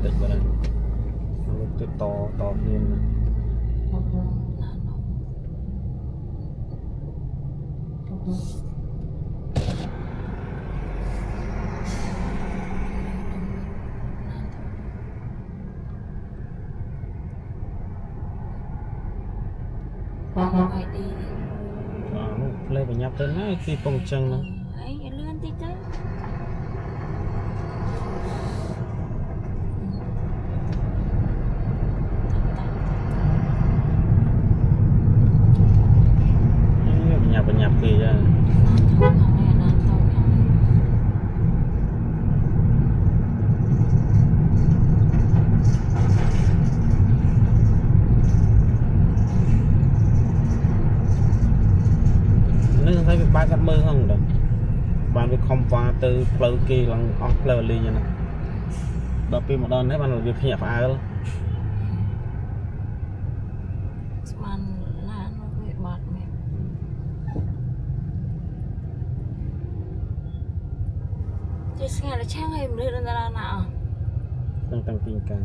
តិចបាទលោកទៅតគ្នាហើយទីនោះផ្លេបញ្ញាប់ទៅណាទីពងចឹងហ្នឹង ấy lươn tí tới បញ្ញាប់ពីចា នេះស្អីវាបើកកាត់មើលហ្នឹងដល់បានវាខំវ៉ាទៅផ្លូវគេឡើងអស់ផ្លូវលីងហ្នឹងដល់ពេលម្ដងនេះបានវាភ្ញាក់ផ្អើល มันล้านมันไปบาดแม่จะสงสารช่างให้มันเดินตลาดน่ะ ตั้งปีกัน